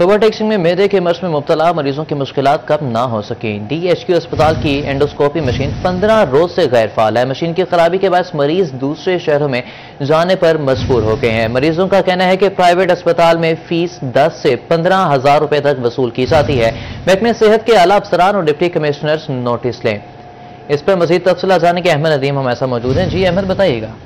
टोबाटेक्सिंग में मैदे के मर्ज में मुब्तला मरीजों की मुश्किलात कम ना हो सकें। DHQ अस्पताल की एंडोस्कोपी मशीन 15 रोज से गैर फाल है। मशीन की खराबी के बाद मरीज दूसरे शहरों में जाने पर मजबूर हो गए हैं। मरीजों का कहना है कि प्राइवेट अस्पताल में फीस 10 से 15,000 रुपए तक वसूल की जाती है। महकमे सेहत के आला अफसरान और डिप्टी कमिश्नर्स नोटिस लें। इस पर मजीद तफसील जाने के अहमद नदीम हमारे साथ मौजूद हैं। जी अहमद, बताइएगा।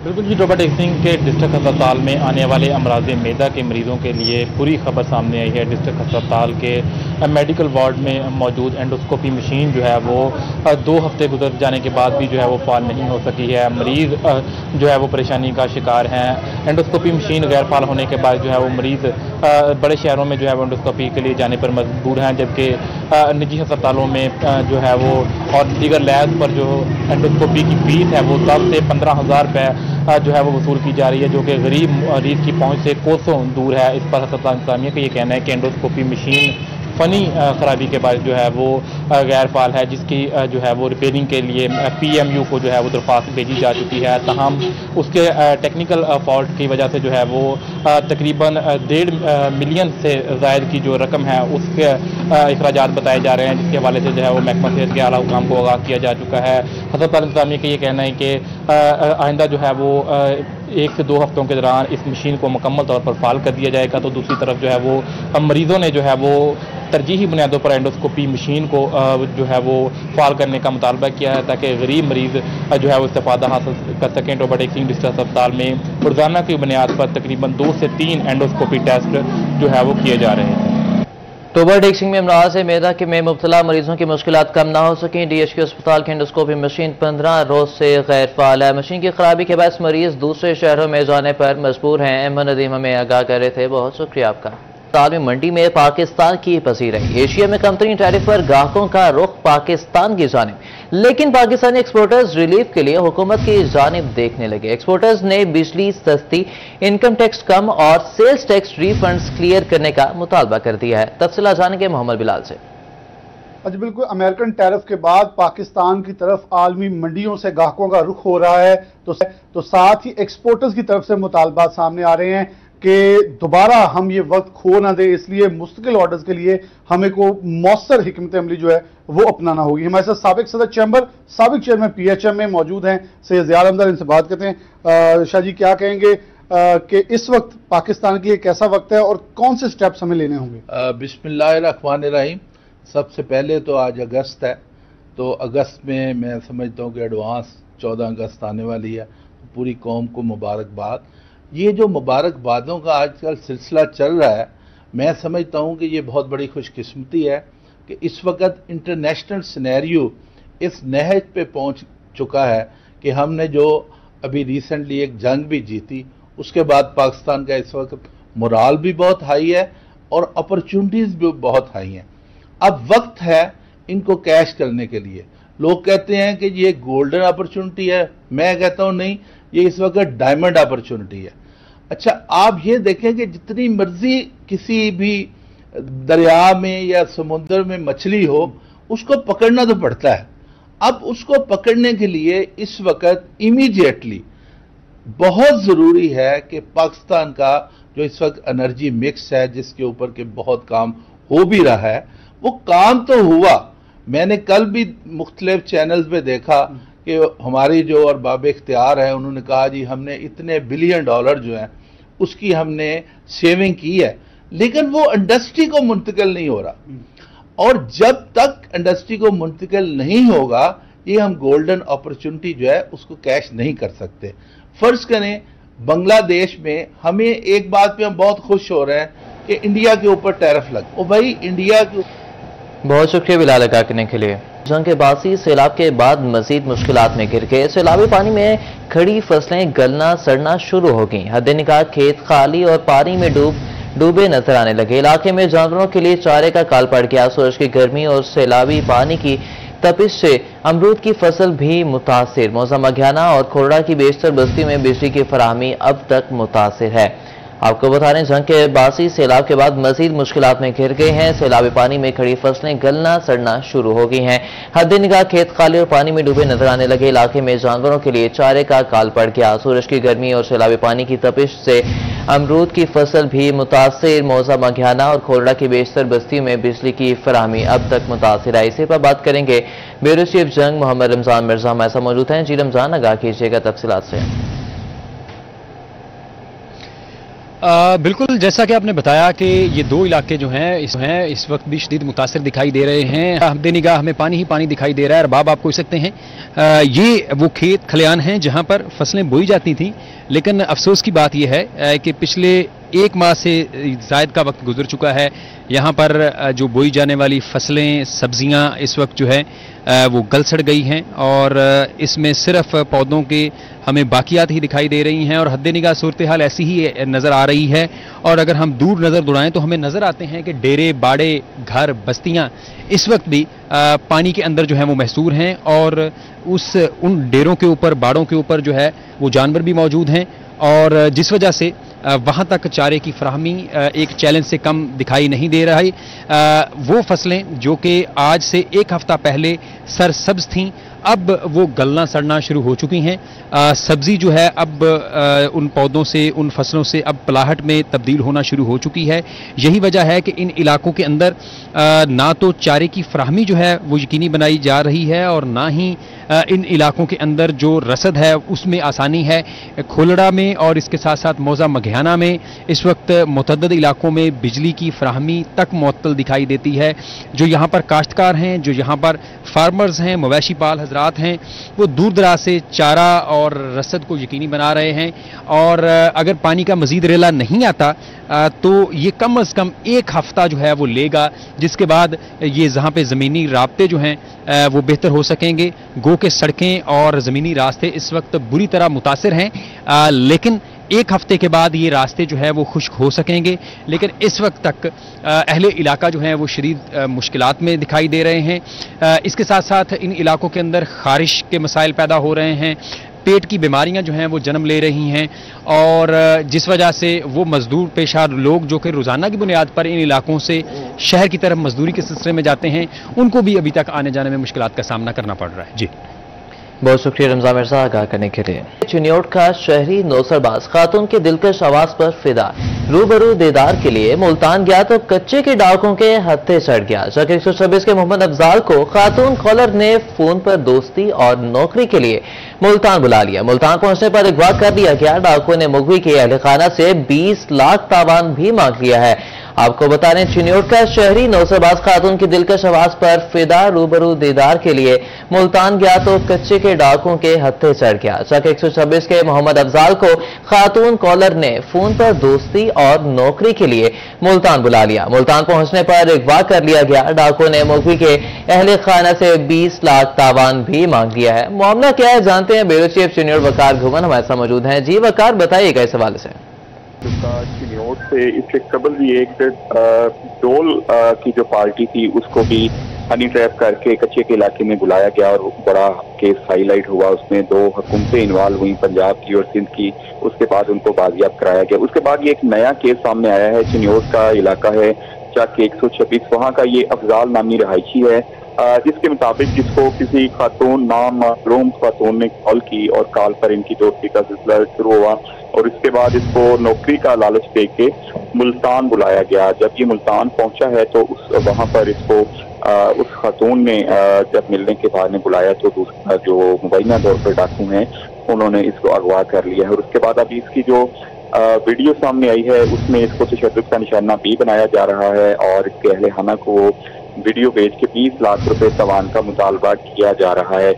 बिल्कुल जी, टोबाटेक्सिंग के डिस्ट्रिक्ट अस्पताल में आने वाले अमराज मैदा के मरीजों के लिए बुरी खबर सामने आई है। डिस्ट्रिक्ट अस्पताल के मेडिकल वार्ड में मौजूद एंडोस्कोपी मशीन जो है वो 2 हफ्ते गुजर जाने के बाद भी जो है वो फाल नहीं हो सकी है। मरीज जो है वो परेशानी का शिकार हैं। एंडोस्कोपी मशीन गैर फाल होने के बाद जो है वो मरीज बड़े शहरों में जो है वो एंडोस्कोपी के लिए जाने पर मजबूर हैं, जबकि निजी अस्पतालों में जो है वो और दीगर लैब पर जो एंडोस्कोपी की फीस है वो 10 से 15,000 रुपये जो है वो वसूल की जा रही है, जो कि गरीब मरीज की पहुंच से कोसों दूर है। इस पर अस्पताल इंतजामिया का ये कहना है कि एंडोस्कोपी मशीन फनी खराबी के बाद जो है वो गैर फाल है, जिसकी जो है वो रिपेयरिंग के लिए PMU को जो है वो दरख्वास्त भेजी जा चुकी है। तमाम उसके टेक्निकल फॉल्ट की वजह से जो है वो तकरीबन 1.5 मिलियन से ज़ायद की जो रकम है उसके अखराजात बताए जा रहे हैं, जिसके हवाले से जो है वो महकमा सेहत के आला हुकाम को आगाह किया जा चुका है। अस्पताल इंतजामिया का ये कहना है कि आइंदा जो है वो 1 से 2 हफ्तों के दौरान इस मशीन को मुकम्मल तौर पर फाल कर दिया जाएगा। तो दूसरी तरफ जो है वो मरीजों ने जो है वो तरजीही बुनियादों पर एंडोस्कोपी मशीन को जो है वो फाल करने का मुतालबा किया है, ताकि गरीब मरीज जो है वो इस्तेफादा हासिल कर सकें। टोबाटेक्सिंग डिस्ट्रिक्ट अस्पताल में रोजाना की बुनियाद पर तकरीबन 2 से 3 एंडोस्कोपी टेस्ट जो है वो किए जा रहे हैं। टोबाटेक्सिंग में अमराज मैदा के में मुब्तला मरीजों की मुश्किलात कम ना हो सकें। DHQ अस्पताल की एंडोस्कोपी मशीन 15 रोज से गैर फाल है। मशीन की खराबी के बाद मरीज दूसरे शहरों में जाने पर मजबूर हैं। अहमद नदीम हमें आगाह कर रहे थे, बहुत शुक्रिया आपका। साल में मंडी में पाकिस्तान की पसीर रही। एशिया में कमतरीन टैरिफ पर ग्राहकों का रुख पाकिस्तान की जानिब, लेकिन पाकिस्तानी एक्सपोर्टर्स रिलीफ के लिए हुकूमत की जानिब देखने लगे। एक्सपोर्टर्स ने बिजली सस्ती, इनकम टैक्स कम और सेल्स टैक्स रिफंड्स क्लियर करने का मुतालबा कर दिया है। तफसील जानेंगे मोहम्मद बिलाल से। अच्छा, बिल्कुल अमेरिकन टैरिफ के बाद पाकिस्तान की तरफ आलमी मंडियों से ग्राहकों का रुख हो रहा है, तो साथ ही एक्सपोर्टर्स की तरफ से मुतालबात सामने आ रहे हैं कि दोबारा हम ये वक्त खो ना दे, इसलिए मुस्तकिल ऑर्डर्स के लिए हमें को मौसर हिकमत अमली जो है वो अपनाना होगी। हमारे साथ साबिक सदर चैम्बर, साबिक चेयरमैन PHM में मौजूद हैं सैयद ज़िया अहमद, इनसे बात करते हैं। शाह जी, क्या कहेंगे कि इस वक्त पाकिस्तान की एक कैसा वक्त है और कौन से स्टेप्स हमें लेने होंगे? बिस्मिल्लाहिर्रहमानिर्रहीम। सबसे पहले तो आज अगस्त है, तो अगस्त में मैं समझता हूँ कि एडवांस 14 अगस्त आने वाली है। पूरी कौम को मुबारकबाद। ये जो मुबारकबादों का आजकल सिलसिला चल रहा है, मैं समझता हूँ कि ये बहुत बड़ी खुशकिस्मती है कि इस वक्त इंटरनेशनल सिनेरियो इस नहज पे पहुँच चुका है कि हमने जो अभी रिसेंटली एक जंग भी जीती, उसके बाद पाकिस्तान का इस वक्त मोराल भी बहुत हाई है और अपॉर्चुनिटीज़ भी बहुत हाई हैं। अब वक्त है इनको कैश करने के लिए। लोग कहते हैं कि ये गोल्डन अपॉर्चुनिटी है, मैं कहता हूँ नहीं, ये इस वक्त डायमंड अपॉर्चुनिटी है। अच्छा, आप ये देखें कि जितनी मर्जी किसी भी दरिया में या समुद्र में मछली हो, उसको पकड़ना तो पड़ता है। अब उसको पकड़ने के लिए इस वक्त इमीडिएटली बहुत ज़रूरी है कि पाकिस्तान का जो इस वक्त एनर्जी मिक्स है, जिसके ऊपर के बहुत काम हो भी रहा है, वो काम तो हुआ। मैंने कल भी मुख्तलिफ चैनल्स पे देखा कि हमारी जो अरबाब इख्तियार है, उन्होंने कहा जी हमने इतने बिलियन डॉलर जो हैं उसकी हमने सेविंग की है, लेकिन वो इंडस्ट्री को मुंतकिल नहीं हो रहा। और जब तक इंडस्ट्री को मुंतकिल नहीं होगा, ये हम गोल्डन अपॉर्चुनिटी जो है उसको कैश नहीं कर सकते। फर्ज करें बांग्लादेश में, हमें एक बात पे हम बहुत खुश हो रहे हैं कि इंडिया के ऊपर टैरिफ लग, ओ भाई इंडिया के। बहुत शुक्रिया बिलाल आगाह करने के लिए। जंग के बासी सैलाब के बाद मजीद मुश्किलात में गिर गए। सैलाबी पानी में खड़ी फसलें गलना सड़ना शुरू हो गई। हद निकाह खेत खाली और पानी में डूबे नजर आने लगे। इलाके में जानवरों के लिए चारे का काल पड़ गया। सूरज की गर्मी और सैलाबी पानी की तपिश से अमरूद की फसल भी मुतासिर। मौजा मघियाना और खोरड़ा की बेशतर बस्ती में बिजली की फराहमी अब तक मुतासिर है। आपको बता दें, जंग के बासी सैलाब के बाद मजीद मुश्किलात में घिर गए हैं। सैलाबी पानी में खड़ी फसलें गलना सड़ना शुरू हो गई हैं। हद निगाह खेत खाली और पानी में डूबे नजर आने लगे। इलाके में जानवरों के लिए चारे का काल पड़ गया। सूरज की गर्मी और सैलाबी पानी की तपिश से अमरूद की फसल भी मुतासिर। मौजा मघियाना और खोलड़ा की बेशतर बस्तियों में बिजली की फराहमी अब तक मुतासिर है। इसी पर बात करेंगे ब्यूरो चीफ जंग मोहम्मद रमजान मिर्जा हमारे साथ मौजूद हैं। जी रमजान, आगाह कीजिएगा तफसीलात से। बिल्कुल, जैसा कि आपने बताया कि ये दो इलाके जो हैं इस वक्त भी शदीद मुतासिर दिखाई दे रहे हैं। हफ्ते निगाह हमें पानी ही पानी दिखाई दे रहा है। अरबाब आप कोई सकते हैं, ये वो खेत खलियान हैं जहां पर फसलें बोई जाती थी, लेकिन अफसोस की बात यह है कि पिछले एक माह से ज़ायद का वक्त गुजर चुका है। यहाँ पर जो बोई जाने वाली फसलें, सब्जियाँ इस वक्त जो है वो गल सड़ गई हैं और इसमें सिर्फ पौधों के हमें बाकियात ही दिखाई दे रही हैं और हद्दे निगाह सूरत हाल ऐसी ही नज़र आ रही है। और अगर हम दूर नज़र दौड़ाएं तो हमें नज़र आते हैं कि डेरे, बाड़े, घर, बस्तियाँ इस वक्त भी पानी के अंदर जो है वो महसूर हैं और उन डेरों के ऊपर, बाड़ों के ऊपर जो है वो जानवर भी मौजूद हैं और जिस वजह से वहाँ तक चारे की फराहमी एक चैलेंज से कम दिखाई नहीं दे रहा है। वो फसलें जो कि आज से एक हफ्ता पहले सरसब्ज थीं, अब वो गलना सड़ना शुरू हो चुकी हैं। सब्जी जो है अब उन पौधों से, उन फसलों से अब पलाहट में तब्दील होना शुरू हो चुकी है। यही वजह है कि इन इलाकों के अंदर ना तो चारे की फराहमी जो है वो यकीनी बनाई जा रही है और ना ही इन इलाकों के अंदर जो रसद है उसमें आसानी है। खोलड़ा में और इसके साथ साथ मौजा मघियाना में इस वक्त मुतअद्दिद इलाकों में बिजली की फराहमी तक मुअत्तल दिखाई देती है। जो यहाँ पर काश्तकार हैं, जो यहाँ पर फार्मर्स हैं, मवेशी पाल हजरात हैं, वो दूर दराज से चारा और रसद को यकीनी बना रहे हैं और अगर पानी का मजीद रेला नहीं आता तो ये कम अज़ कम एक हफ्ता जो है वो लेगा, जिसके बाद ये जहाँ पे ज़मीनी रास्ते जो हैं वो बेहतर हो सकेंगे। गो के सड़कें और ज़मीनी रास्ते इस वक्त बुरी तरह मुतासिर हैं, लेकिन एक हफ्ते के बाद ये रास्ते जो है वो खुश्क हो सकेंगे। लेकिन इस वक्त तक अहले इलाका जो है वो शदीद मुश्किलात में दिखाई दे रहे हैं। इसके साथ साथ इन इलाकों के अंदर खारिश के मसाइल पैदा हो रहे हैं, पेट की बीमारियां जो हैं वो जन्म ले रही हैं और जिस वजह से वो मजदूर पेशा लोग जो कि रोज़ाना की बुनियाद पर इन इलाकों से शहर की तरफ मजदूरी के सिलसिले में जाते हैं, उनको भी अभी तक आने जाने में मुश्किलात का सामना करना पड़ रहा है। जी बहुत शुक्रिया रमजान मिर्जा आगाह करने के लिए। चिन्योट का शहरी नौसरबाज खातून के दिलकश आवाज पर फिदा, रूबरू दीदार के लिए मुल्तान गया तो कच्चे के डाकों के हत्थे चढ़ गया। जबकि 126 के मोहम्मद अफजाल को खातून कॉलर ने फोन पर दोस्ती और नौकरी के लिए मुल्तान बुला लिया। मुल्तान पहुंचने पर अगवा कर दिया गया। डाकुओं ने मुगवी के अहल खाना से 20 लाख तावान भी मांग लिया है। आपको बता दें, चिन्योट का शहरी नौसरबाज खातून की दिलकश आवाज पर फिदा, रूबरू दीदार के लिए मुल्तान गया तो कच्चे के डाकुओं के हत्थे चढ़ गया। जबकि 126 के मोहम्मद अफजाल को खातून कॉलर ने फोन पर दोस्ती और नौकरी के लिए मुल्तान बुला लिया। मुल्तान पहुंचने पर अगवा कर लिया गया। डाकुओं ने मुगवी के अहले खाना से 20 लाख तावान भी मांग लिया है। मामला क्या है जानते हैं, ब्यूरो चीफ चिन्योट वकार घुमन हमारे साथ मौजूद हैं। जी वकार, बताइएगा इस हवाले से। चिन्योट से इससे कबल भी एक डोल की जो पार्टी थी उसको भी हनी ट्रैप करके कच्चे के इलाके में बुलाया गया और बड़ा केस हाईलाइट हुआ। उसमें 2 हुकूमतें इन्वॉल्व हुई, पंजाब की और सिंध की। उसके बाद उनको बाजियाब कराया गया। उसके बाद ये एक नया केस सामने आया है। चिन्योट का इलाका है चक 126, वहाँ का ये अफजाल नामी रहायशी है, जिसके मुताबिक जिसको किसी खातून नामालूम खातून ने कॉल की और कॉल पर इनकी दोस्ती का सिलसिला शुरू हुआ और इसके बाद इसको नौकरी का लालच दे के मुल्तान बुलाया गया। जब ये मुल्तान पहुंचा है तो वहां पर इसको उस खातून ने जब मिलने के बाद ने बुलाया तो दूसरा जो मुबैना तौर पर डाकू हैं उन्होंने इसको अगवा कर लिया है। और उसके बाद अभी इसकी जो वीडियो सामने आई है उसमें इसको तशद्दुद का निशाना भी बनाया जा रहा है और इसके अहले खाना को वीडियो भेज के 20 लाख रुपए तवान का मुतालबा किया जा रहा है।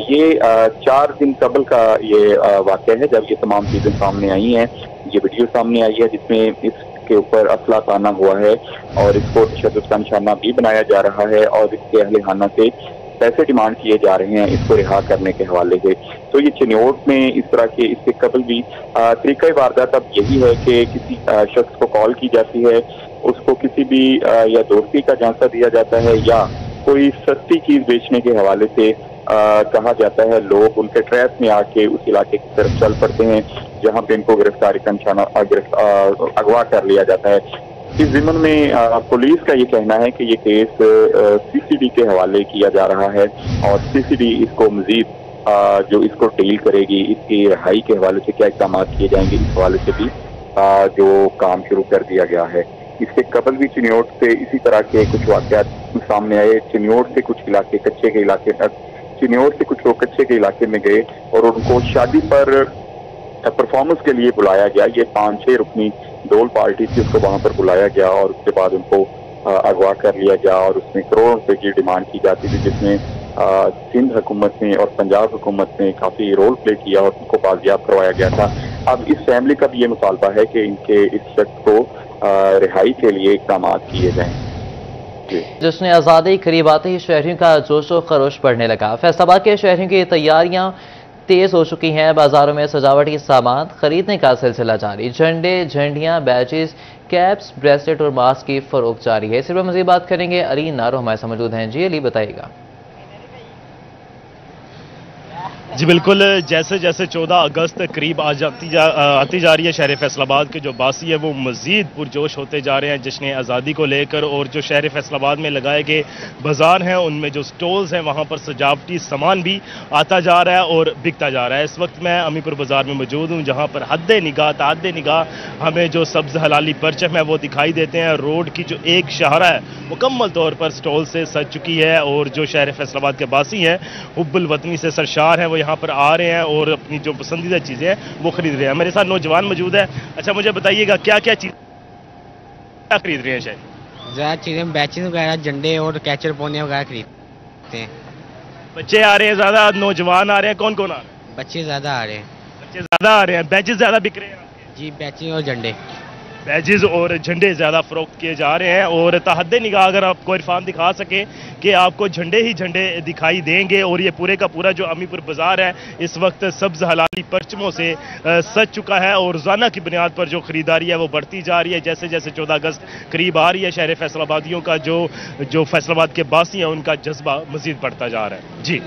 ये 4 दिन कबल का ये वाक़या है जब ये तमाम चीजें सामने आई हैं। ये वीडियो सामने आई है जिसमें इसके ऊपर असला ताना हुआ है और इसको तशद्दुद का निशाना भी बनाया जा रहा है और इसके अहले खाना से पैसे डिमांड किए जा रहे हैं इसको रिहा करने के हवाले से। तो ये चिन्योट में इस तरह के इससे कबल भी तरीका वारदात अब यही है कि किसी शख्स को कॉल की जाती है, उसको किसी भी या दोस्ती का झांसा दिया जाता है या कोई सस्ती चीज बेचने के हवाले से कहा जाता है। लोग उनके ट्रैप में आके उस इलाके की तरफ चल पड़ते हैं जहाँ पे इनको गिरफ्तारी का निशाना अगवा कर लिया जाता है। इस जिम्मन में पुलिस का ये कहना है कि ये केस सीसीडी के हवाले किया जा रहा है और सीसीडी इसको मजीद जो इसको डील करेगी, इसकी रिहाई के हवाले से क्या इक़दाम किए जाएंगे इस हवाले से भी जो काम शुरू कर दिया गया है। इसके कबल भी चिन्योट से इसी तरह के कुछ वाकयात सामने आए। चिन्योट से कुछ इलाके कच्चे के इलाके चिन्योट से कुछ लोग कच्चे के इलाके में गए और उनको शादी पर परफॉर्मेंस के लिए बुलाया गया। ये 5-6 रुकनी डोल पार्टी थी, उसको वहां पर बुलाया गया और उसके बाद उनको अगवा कर लिया गया और उसमें करोड़ों रुपए की डिमांड की जाती थी, जिसमें सिंध हुकूमत ने और पंजाब हुकूमत ने काफी रोल प्ले किया और उनको बाजियाब करवाया गया था। अब इस फैमिली का भी ये मुतालबा है कि इनके इस शख्स को रिहाई के लिए इक़दाम किए जाएं। जश्न आज़ादी करीब आते ही शहरियों का जोश व खरोश बढ़ने लगा। फैसलाबाद के शहरियों की तैयारियां तेज हो चुकी हैं। बाजारों में सजावटी सामान खरीदने का सिलसिला जारी। झंडे, झंडियां, बैचेस, कैप्स, ब्रेसलेट और मास्क की फरोख्त जारी है। इस पर मज़ीद बात करेंगे। अली नारो हमारे साथ मौजूद हैं। जी अली, बताइएगा। जी बिल्कुल, जैसे जैसे 14 अगस्त करीब आती जा रही है, शहर फैसलाबाद के जो बासी है वो मज़ीद पुरजोश होते जा रहे हैं जश्न आज़ादी को लेकर। और जो शहर फैसलाबाद में लगाए गए बाज़ार हैं उनमें जो स्टॉल्स हैं वहाँ पर सजावटी सामान भी आता जा रहा है और बिकता जा रहा है। इस वक्त मैं अमीपुर बाज़ार में मौजूद हूँ, जहाँ पर हद निगाह हमें जो सब्ज़ हलाली परचम है वो दिखाई देते हैं। रोड की जो एक शहरा है मुकम्मल तौर पर स्टॉल से सज चुकी है और जो शहर फैसलाबाद के बासी हैं हुब्बुल वतनी से सरशार हैं, वो यहाँ पर आ रहे हैं और अपनी जो पसंदीदा चीज़ें हैं वो खरीद रहे हैं। मेरे साथ नौजवान मौजूद है। अच्छा, मुझे बताइएगा क्या क्या खरीद रहे हैं? शायद ज़्यादा चीज़ें बैचेस वगैरह, झंडे और कैचर पोने वगैरह खरीदते हैं। बच्चे आ रहे हैं ज़्यादा, नौजवान आ रहे हैं, कौन कौन आ रहे हैं? बच्चे ज़्यादा आ रहे हैं। बच्चे ज़्यादा आ रहे हैं। बैचेस ज़्यादा बिक रहे हैं? जी, बैचेस और झंडे। बैजेस और झंडे ज़्यादा फरोख्त किए जा रहे हैं। और तहद्दे निगाह अगर आपको इरफान दिखा सके कि आपको झंडे ही झंडे दिखाई देंगे। और ये पूरे का पूरा जो अमीपुर बाज़ार है इस वक्त सब्ज़ हलाली परचमों से सज चुका है और रोज़ाना की बुनियाद पर जो ख़रीदारी है वो बढ़ती जा रही है। जैसे जैसे 14 अगस्त करीब आ रही है, शहर फैसलाबादियों का जो फैसलाबाद के बासी हैं उनका जज्बा मज़ीद बढ़ता जा रहा है। जी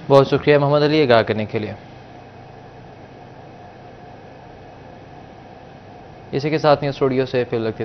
बहुत शुक्रिया मोहम्मद अली आगाह करने के लिए। इसी के साथ न्यूज़ स्टूडियो से फिर लगता